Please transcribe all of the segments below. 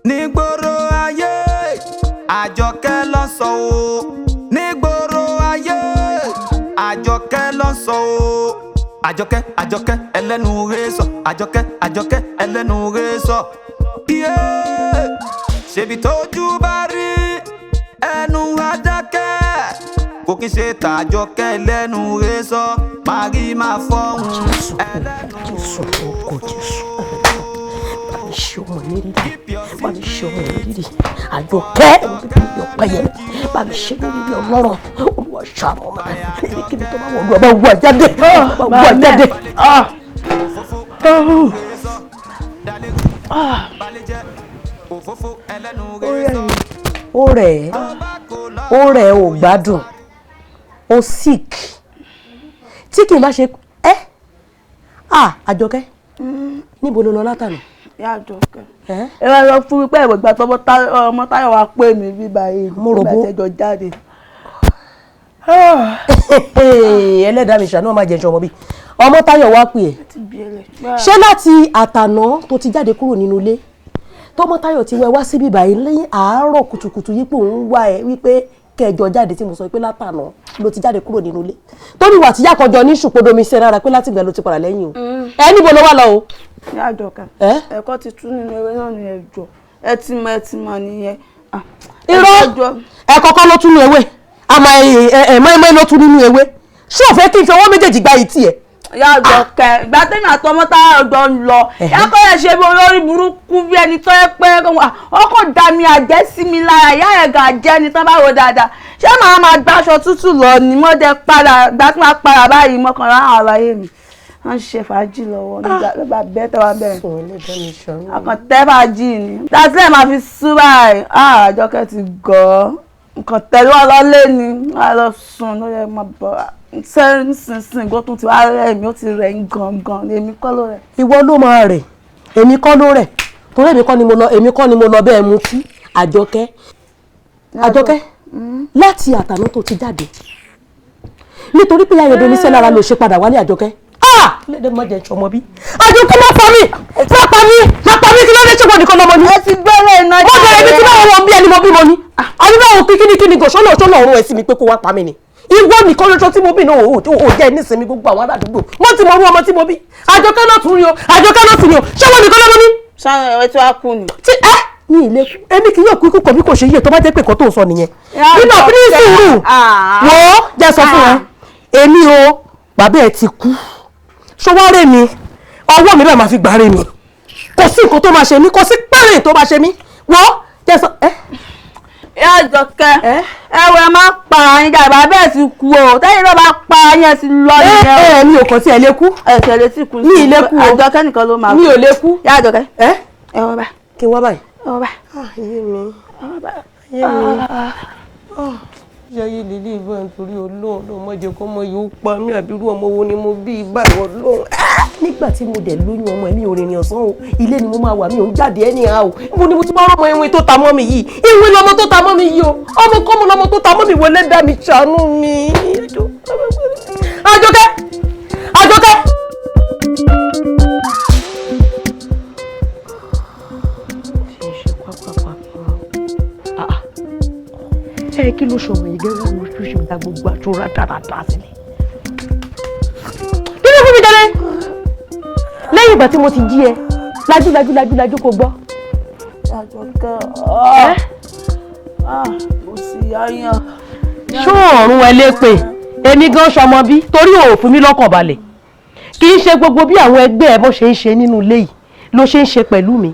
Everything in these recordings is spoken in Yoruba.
nígboro ayé Àjọkẹ́ ló sọ o nígboro ayé Àjọkẹ́ ló sọ o Àjọkẹ́ ẹlẹ́nu rẹ̀ sọ Àjọkẹ́ ẹlẹ́nu rẹ̀ sọ ṣebí tójú bá rí ẹnu adákẹ́ kò kí ṣe tàjọkẹ́ ẹlẹ́nu rẹ̀ sọ Màrí máa fọ́hùn ẹlẹ́nu Bàbí ṣe ọmọ ìrírí Àjọkẹ́ ọ̀pẹ̀yẹ bàbí ṣe ìrírí ọlọ́rọ̀ Olúwa ṣàánú ọmọ níbi kíbi tó bá wọ̀ Olúwa bá wà jáde ó rẹ̀ ò gbádùn ó sick tí kì í bá ṣe Àjọkẹ́ níbo ló lọ látàná? Ìyá Àjọkẹ́ ẹ wá lọ fún mi pé ìgbà tó ọmọ Táyọ̀ wá pè mí bí báyìí mo rò bó ẹjọ́ jáde. ẹlẹ́dàá mi ṣàánú ọmọ àjẹsọ ọmọ bí ọmọ Táyọ̀ wá pè ẹ́ ṣé láti àtàná tó ti jáde kúrò nínú ilé tọmọ Táyọ̀ ti wẹ wá síbí báyìí lẹ́yìn àárọ̀ kùtùkùtù yípo òun wá ẹ wípé kẹjọ jáde tí mo sọ pé látàná ló ti jáde kúrò nínú ilé torí wà tíyá kọjọ ní ṣùpọ̀domi sí rárá pé láti ìgbà ló ti padà lẹ́yìn o ẹ níbo ló wà lọ o. Ìyá Àjọkẹ́ ẹ̀kọ́ ti tú nínú ewé náà ní ẹjọ́ ẹ ti mọ nìyẹn. irọ́ ẹ̀kọ́ kọ́ ló tún nínú ewé àmọ́ ẹ̀mọ́ ló tún nínú ewé ṣé o fẹ́ kí n fi ọwọ́ méjèèjì gba ìtì ẹ̀. Ìyá Àjọkẹ́ ìgbà tẹ́mi àtọmọ Táyọ̀ jọ ń lọ yàtọ̀ yẹn ṣe bí olórí burúkú bí ẹni tó yẹ pé ọkọ̀ dá mi àjẹ́ sí mi lára ìyá ẹ̀ gà jẹ́ ni tán bá wo dáadáa ṣé màá máa gbáṣọ tútù lọ ni mo dé padà gbá tí máa padà báyìí mọ́kànlá àwọn àlàyé mi wọ́n ń ṣe fàájì lọ́wọ́ nígbà bẹ́ẹ̀ tẹ́wọ́ bẹ́ẹ̀ àkàntẹ́ fàájì ni dásílẹ̀ máa fi sú báyìí Àjọkẹ́ ti gọ̀ nǹkan tẹ̀lé wọn lọ́lé ni wọ́n lọ sùn ló yẹ máa bọ̀ nísinsìnyí gbọ́ tún ti wá rẹ̀ mi ó ti rẹ̀ ń gangan èmi kọ́ ló rẹ̀. ìwọ ló máa rẹ̀ èmi kọ́ ló rẹ̀ torí èmi kọ́ ni mo lọ bẹ́ẹ̀ mú kí Àjọkẹ́ láti àtàná tó ti jáde nítorí pé ayọ̀dọ̀ oníṣẹ́ lára ló ṣe padà wálé Àjọkẹ́ lédè mọ́ jẹ́ ìṣọmọ bí Àjọkẹ́ má pa mí kí ló dé ṣọ́gbọ́n nìkan lọ́mọ ni. ẹ ti gbẹ́rẹ́ iná jẹ́ mo bẹ̀rẹ̀ ibi tí báwo wọn bí ẹni mo bímọ ni àbíbáwo kíní gòṣọ́nà ọ̀run ẹ̀ sí mi pé kó wá pa mí ni ìwọ nìkan lọ́jọ́ tí mo bí náà ò jẹ́ nísìnyí gbogbo àwọn aládùúgbò wọ́n ti mọ orú ọmọ tí mo bí Àjọkẹ́ náà tún rí o Àjọkẹ́ náà sì ni o ṣé wọn nìkan lọ́mọ ní. ṣáà ẹ tí wàá kú ni. tí ní ilé èmi kì yóò kú ikú kọ̀ bí kò ṣe yíyẹ tó bá jẹ́ pé nǹkan tó ń sọ nìyẹn nínú ọ̀pìnrin sùúrù wọ́n jẹ́ sọ fún wọn èmi o bàbá ẹ ti kú ṣọwọ́rẹ́ mi ọwọ́ mi bẹ́ẹ̀ máa fi gbàre mi kò sí nǹkan tó máa ṣe mí kò sí pẹ́rẹ́ tó máa ṣe mí wọ́n jẹ́ sọ Ìyá Àjọkẹ́ ẹwẹ́ máa pa àyín jà bàbá ẹ̀ ti kú o tẹ́yìn náà bá pa àyín ẹ̀ ti lọ nìyẹn. mi ò kàn sí ẹ lè kú. ẹ̀sẹ̀ lè ti kú mi ì lè kú o Àjọkẹ́ nìkan ló máa kú. mi ò lè kú. Ìyá Àjọkẹ́ ẹ wọ́n bá. kí n wá báyìí. ẹ wọ́n bá. ayé mi yáyé lílé ìbọn nítorí Ọlọ́run ló mọ̀ jẹ́ kó mọ yóò pa mí àbírú ọmọ wo ni mo bí ibà ìwọ Ọlọ́run. nígbà tí mo dẹ̀ lóyún ọmọ mi ò rìnrìn ọ̀sán o ilé ni mo máa wà mí ò ń jáde ẹni ha o ibo ni mo ti bá ọmọ ìwé tó ta mọ́ mi yìí ìwé lọmọ tó ta mọ́ mi yìí o ọmọ kọ́mọ lọmọ tó ta mọ́ mi wọlé dá mi ṣàánú mi. Àjọkẹ́ kí ló ṣọmọ yìí gẹ́gẹ́ bí oṣù ṣe gba gbogbo àtúrà dáadáa sílẹ̀. kí ló fún mi dáná lẹ́yìn ìgbà tí mo ti jí ẹ lájú kò gbọ́. Àjọkẹ́ mo sì yáyàn. ṣó ọ̀run ẹ lépè èmi gan ṣọmọ bí torí ò fún mi lọ́kàn balẹ̀ kì í ṣe gbogbo bí àwọn ẹgbẹ́ ẹ bó ṣe ń ṣe nínú ilé yìí ló ṣe ń ṣe pẹ̀lú mi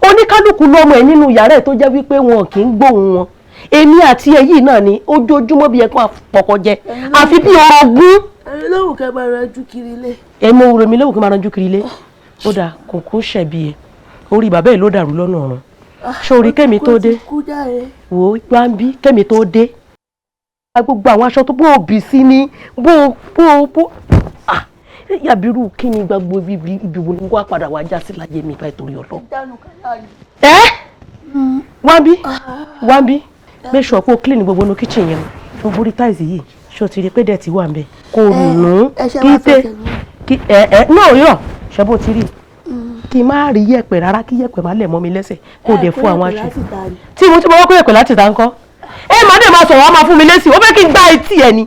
oníkálukú lọ́mọ ẹ nínú yàrá ẹ tó jẹ́ wípé wọn kì í gbóhùn wọn èmi àti èyí náà ni ojoojúmọ́ bí ẹ̀kọ́ àpọ̀kọ̀ jẹ àfi bí ọgún. èmi lóhùn kẹ́ máa ranjú kiri ilé. èmi ò rò mí lóhùn kẹ́ máa ranjú kiri ilé ó dà kòkó ṣẹ̀bi ẹ̀ orí bàbá ẹ̀ ló dàrú lọ́nà ọ̀run sórí kẹ́mi tó dé wò ó gbá ń bí kẹ́mi tó dé gbogbo àwọn aṣọ tó bó òbí sí ni bó yàbírú kí ni gbogbo ibi wo ni wọ́n á padà wá já sí láyé mi báyìí torí ọlọ́. wá bí make sure kó clean gbogbo no kitchen yẹn gbogbo rí tiles yìí ṣó ti rí pé dẹ̀ ti wà ń bẹ̀ kó nù kí tẹ́ kí náà yọ̀ ṣe bó ti rí kí n má rí yẹ̀pẹ̀ rárá kí yẹ̀pẹ̀ má lẹ̀ mọ́ mi lẹ́sẹ̀ kó dẹ̀ fún àwọn aṣọ tí mo ti mọ́ kó yẹ̀pẹ̀ láti ta ńkọ́ má dẹ̀ máa sọ̀rọ̀ á máa fún mi lésì ó fẹ́ kí n gbá etí ẹ ni.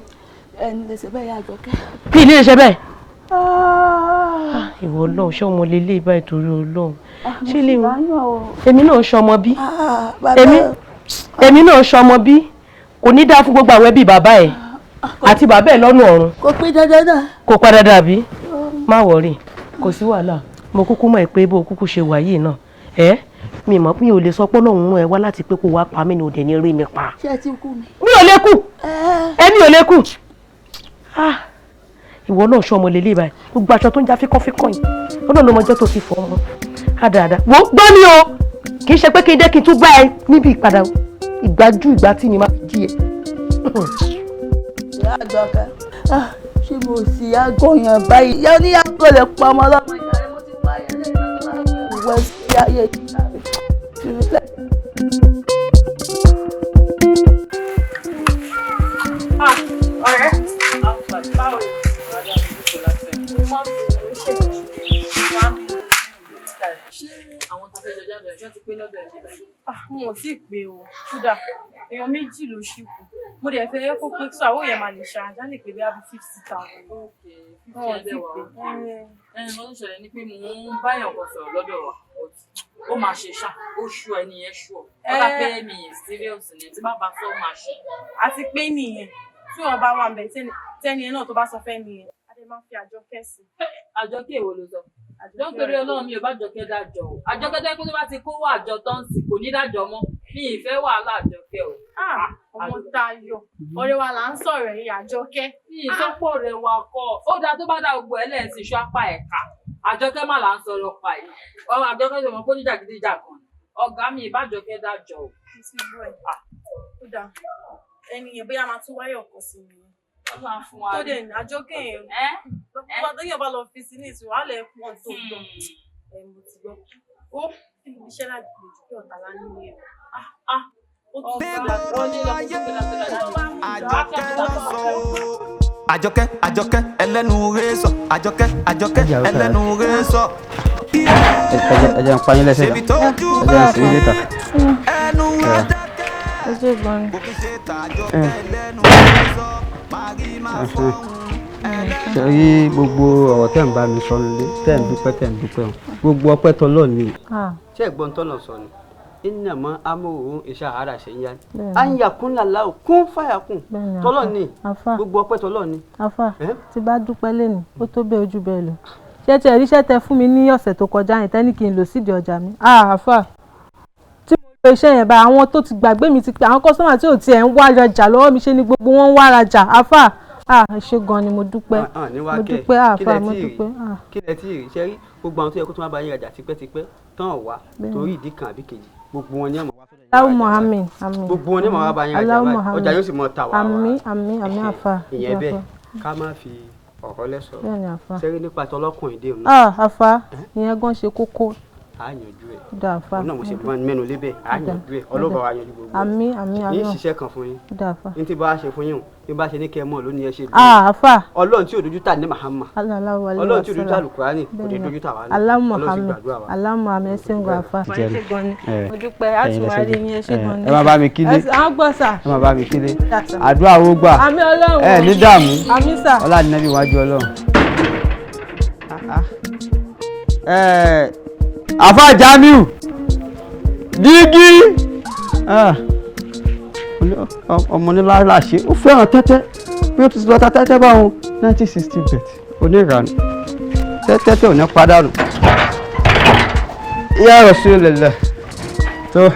ẹni lè ṣe bẹ́ẹ̀ yá Àjọkẹ́. bí ilé ṣe bẹ́ẹ̀. ìwọ Ọlọ́run ṣé ọmọ lélẹ́ ìbá ìtorí Ọlọ́run ṣé lè èmi náà ṣọmọ bí èmi náà ṣọmọ bí kò ní dáa fún gbogbo àwọn ẹbí bàbá ẹ àti bàbá ẹ lọ́nà ọ̀run. kò pé dandan náà. kò padà dàbí má wọrí kò sí wàhálà mo kúkú mọ̀ pé bó kúkú ṣe wà yìí náà mi mọ̀ pé mi ò lè sọ pé Ọlọ́run rán ẹ wá láti pé kó wá pa mí ni ò dẹ̀ ní rí mi pa. ṣé ẹ ti kú mi. mi ò lè kú èmi ò lè kú. ìwọ náà ṣọmọ lélẹ̀ báyìí gbogbo aṣọ tó ń já fíkọ́fíkọ́ yìí Ọlọ́run ló mọ jẹ́ tó ti fọ́ ọmọ àdáadáa wò ó gbọ́ mi o kì í ṣe pé kí n dé kí n tún bá ẹ níbi ìpadà ìgbájú ìgbà tí ni máa fi jí ẹ. ìyá Àjọkẹ́ ṣé mo sì yàgòyàn báyìí ìyá oníyàgò lè pa ọmọ ọlọ́mọ ìyá rẹ mo ti pa ayé lẹ́yìn lọ́wọ́ ìwé sí ayé ìyá rẹ. ọ̀rẹ́ báwo ni àwọn tó fẹ́ jọ jáde ẹ̀ṣọ́ ti pé lọ́dọ̀ ẹ̀ níbẹ̀. mo ò tí ì pé o kódà èèyàn méjì ló ṣì kù mo dẹ̀ fẹ́ kó pé sọ àwọn èèyàn máa lè ṣàǹdá lè pé bí i 50,000. wọ́n ti pé wọ́n ń ṣẹlẹ̀ ní pé mò ń báyọ̀ kan sọ̀rọ̀ lọ́dọ̀ wa ó máa ṣe ṣá ó ṣú ẹni yẹn ṣú ọ ọ̀gá pé mi serious ni tí bá bá sọ ó máa ṣe. àti pé nìyẹn tí wọn bá wà ń bẹ tẹ́ni ẹ náà tó bá sọ fẹ́ nìyẹn adé máa ń fi Àjọkẹ́ sí. Àjọkẹ́ èwo ló sọ nítorí Ọlọ́run mi ò bá Àjọkẹ́ dájọ́ o Àjọkẹ́ tó yẹ kó tó bá ti kó wà àjọ tó ń sìn kò ní dájọ́ mọ́ mi ìfẹ́ wàhálà Àjọkẹ́ o. ọmọ Táyọ̀ ọ̀rẹ́ wa là ń sọ̀rọ̀ yìí Àjọkẹ́. mi ìsọpọ̀ rẹ̀ wà kọ́ ó dáa tó bá dá gbogbo ẹ̀ lẹ́yìn sí iṣu apá ẹ̀ka Àjọkẹ́ má là ń sọ̀rọ̀ pa yìí Àjọkẹ́ tó mọ̀ pé oníjàgídíjà kan ọ̀gá mi ìbá Àjọkẹ́ dájọ́ o. ó dáa ẹni yẹn bóyá máa tún wáyọ̀ kọ sí mi. tó dé ní Àjọkẹ́ yẹn bàbá tó yẹ bá lọ fi sí ní ìtura á lè pọ̀ tó tọ̀ mo ti gbọ́ ó iṣẹ́ láti lè jù pé ọ̀tá lá nínú ẹ̀. Àjọkẹ́ ẹlẹ́nu rẹ̀ sọ Àjọkẹ́ ẹlẹ́nu rẹ̀ sọ. ẹ jẹ́ n pa yín lẹ́sẹ̀ dà ẹ jẹ́ n sì ń létà. ẹnu Àjọkẹ́ kò kí ṣe tàjọkẹ́ ẹlẹ́nu rẹ̀ sọ màrí máa fọ́hùn. ṣe rí gbogbo ọ̀rọ̀ tẹ́ ń bá mi sọ nílé tẹ́ ń dúpẹ́ gbogbo ọpẹ́ tọ́lọ́ ni. ṣé ẹ̀gbọ́n tọ́lọ̀ sọ ni innama amruhu iṣẹ́ ara ṣe ń yá ni à ń yàkún làlá ò kún fàyàkùn tọ́lọ̀ ni gbogbo ọpẹ́ tọ́lọ̀ ni. afa tí bá dúpẹ́ lẹ́nu ó tó bẹ́ẹ̀ ojú bẹ́ẹ̀ lọ ṣé tí ẹ̀ríṣẹ́ tẹ fún mi ní ọ̀sẹ̀ tó kọjá yẹn tẹ́ni kí n lò sídìí ọjà mi afa tí mo lo iṣẹ́ yẹn bá àwọn tó ti gbàgbé mi ti pé àwọn kọ́sọ́mà tí ò tiẹ̀ ń wá rajà lọ́wọ́ mi ṣe ni gbogbo wọn ń wá rajà afa ṣé gan ni mo dúpẹ́ afa mo dúpẹ́. kí lẹ tí ì ṣe rí gbogbo àwọn tó yẹ kó tó má bá yín rajà tipẹ́tipẹ́ tán wá torí ìdí kan àbí kejì gbogbo wọn ní àmọ́ wá fẹ́rẹ̀ Allahumma àmín gbogbo wọn ní àmọ́ wá bá yín rajà báyìí ọjà yóò sì mọ tà wá àmín àfa ìyẹn bẹ́ẹ̀ ká má fi ọ̀rọ̀ lẹ́sọ̀ sẹ́rí nípa tọlọ́kùnrin dé òun. àfa ìyẹn gan ṣe kókó. a yanjú ẹ dàáfà òun náà mo ṣe mẹ́nu lébẹ̀ a yanjú ẹ ọlọ́ba wa yanjú gbogbo àmín ní ìṣiṣẹ́ kan fún yín dàáfà ní tí bá a ṣe fún yín o bí bá a ṣe ní kẹ́ ẹ mọ̀ lónìí ẹ ṣe lù. àfa ọlọ́run tí ò dojú tà ní Muhammad ọlọ́run tí ò dojú tà Al-Qur'ani kò ní dojú tà wá ní Allahumma àmín ẹsẹ̀ ń gbọ́ àfa. mo dúpẹ́ àtúwárí ní ẹṣẹ́ gan ni. ẹ máa bá mi kílé ẹ máa bá mi kílé àdúrà owó gbà ẹ ní dààmú ọlá àdínábì wájú Ọlọ́run. àfà Jamiu dígí ọmọ nílára ṣe ó fẹ́ràn tẹ́tẹ́ bí ó ti lọ ta tẹ́tẹ́ báwọn 1960 bet oníranú tẹ́tẹ́ ò ní pàdánù ya Rasulullah tó.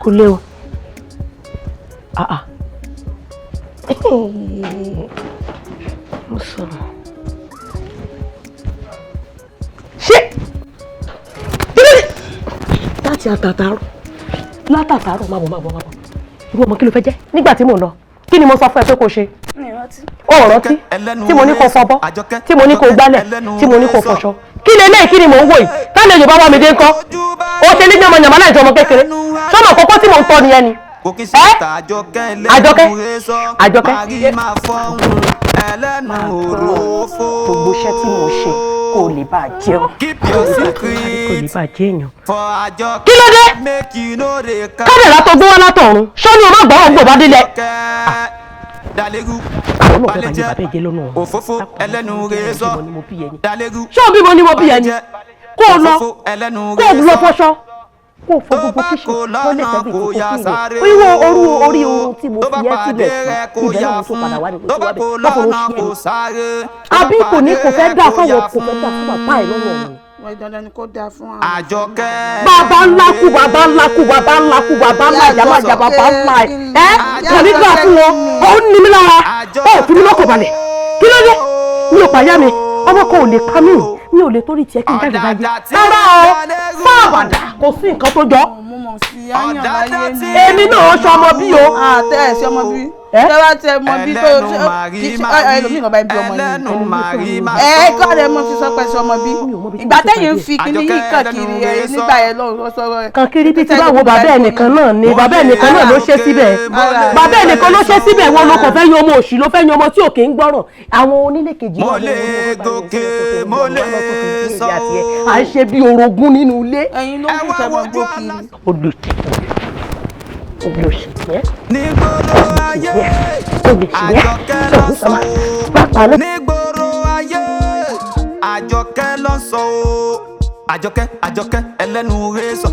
kò lé o. Mo sọ̀rọ̀. Ṣé láti látàtàrọ̀ máa bọ̀. Irú ọmọ kí ló fẹ́ jẹ́ nígbà tí mò ń lọ? Kí ni mo sọ fún ẹ pé kó ṣe? Ó rántí tí mo ní kó fọbọ́, tí mo ní kó gbálẹ̀, tí mo ní kó fọṣọ. Kí lélẹ́yìí kí ni mò ń wò yìí? Táwọn èèyàn bá wá mi dé ńkọ́? Ó ṣe ní yànmọ̀yànmọ́ láì jọ ọmọ kékeré. Ṣọ́mọ kókó tí mò ń tọ́ nìyẹn ni. Àjọkẹ́ gbogbo iṣẹ́ tí mo ṣe kò lè bá jẹun kò lè bá jẹyàn. Kí ló dé? Kádàrá tó gbé wá látọ̀run ṣọ́ni o má gbọ́ ọgbọ̀n bá délẹ̀. Àwọn náà fẹ́ bá ní bàbá ìjẹ́ lọ́nà ọ̀run. Ṣé òbí mo ní mo bí ẹni? Kó o lọ fọṣọ. Kó fọ gbogbo kíṣì lọ́lẹ̀ tẹ́bí tí kò fún mi. Wíwọ orí oorun tí mo fi ẹ́ sílẹ̀ sí ibẹ̀ náà mo tún padà wá ní oṣù wábẹ̀ lọ́kùnrin ṣí ẹni. Àbí kò fẹ́ dá fún bàbá ẹ̀ lọ́wọ́ mi. Dandan ni kò dáa fún wa. Àjọkẹ́. Bàbá ńlá kú bàbá ńlá ìjàmájà bàbá ńlá ẹ̀. Kò ní gbà fún wọn. Ó ń ní mi lára. Ó fi mí lọ́kàn balẹ̀. Kí ló dé? Mi ò pàyà mi. Ọmọ kan ò lè pa mí. Mi ò lè torí tiẹ̀ kí n jáde láyé. Rárá o, fún àbàdà kò sí nǹkan tó jọ. Èmi náà ṣe ọmọ bí o. Àtẹ ẹ̀ ṣe ọmọ bí. Tẹ́wá tẹ mọ bí tó ẹlòmíràn bá ń bí ọmọ yìí. Kọ́ ọ̀rẹ́ mo fi sọ pé ṣe ọmọ bí. Ìgbà tẹ́yìn ń fi kíní yìí kàn kiri nígbà yẹn lọ́wọ́ sọ̀rọ̀. Kan kiri bí ti báwo bàbá ẹnìkan náà ni bàbá ẹnìkan náà ló ṣe síbẹ̀. Bàbá ẹnìkan ló ṣe síbẹ̀ wọn ló kàn fẹ́ yan ọmọ òṣì ló fẹ́ yan ọmọ tí ò kì í gbọ́ràn. Àwọn onílé kejì mo lè gòkè mo lè sọ. À ń ṣe bí orogún nínú ilé. Ẹ̀yin ló kù tẹ́ mọ gbókì. Nígboro ayé Àjọkẹ́ ló sọ nígboro ayé Àjọkẹ́ ló sọ Àjọkẹ́ ẹlẹ́nu rẹ̀ sọ.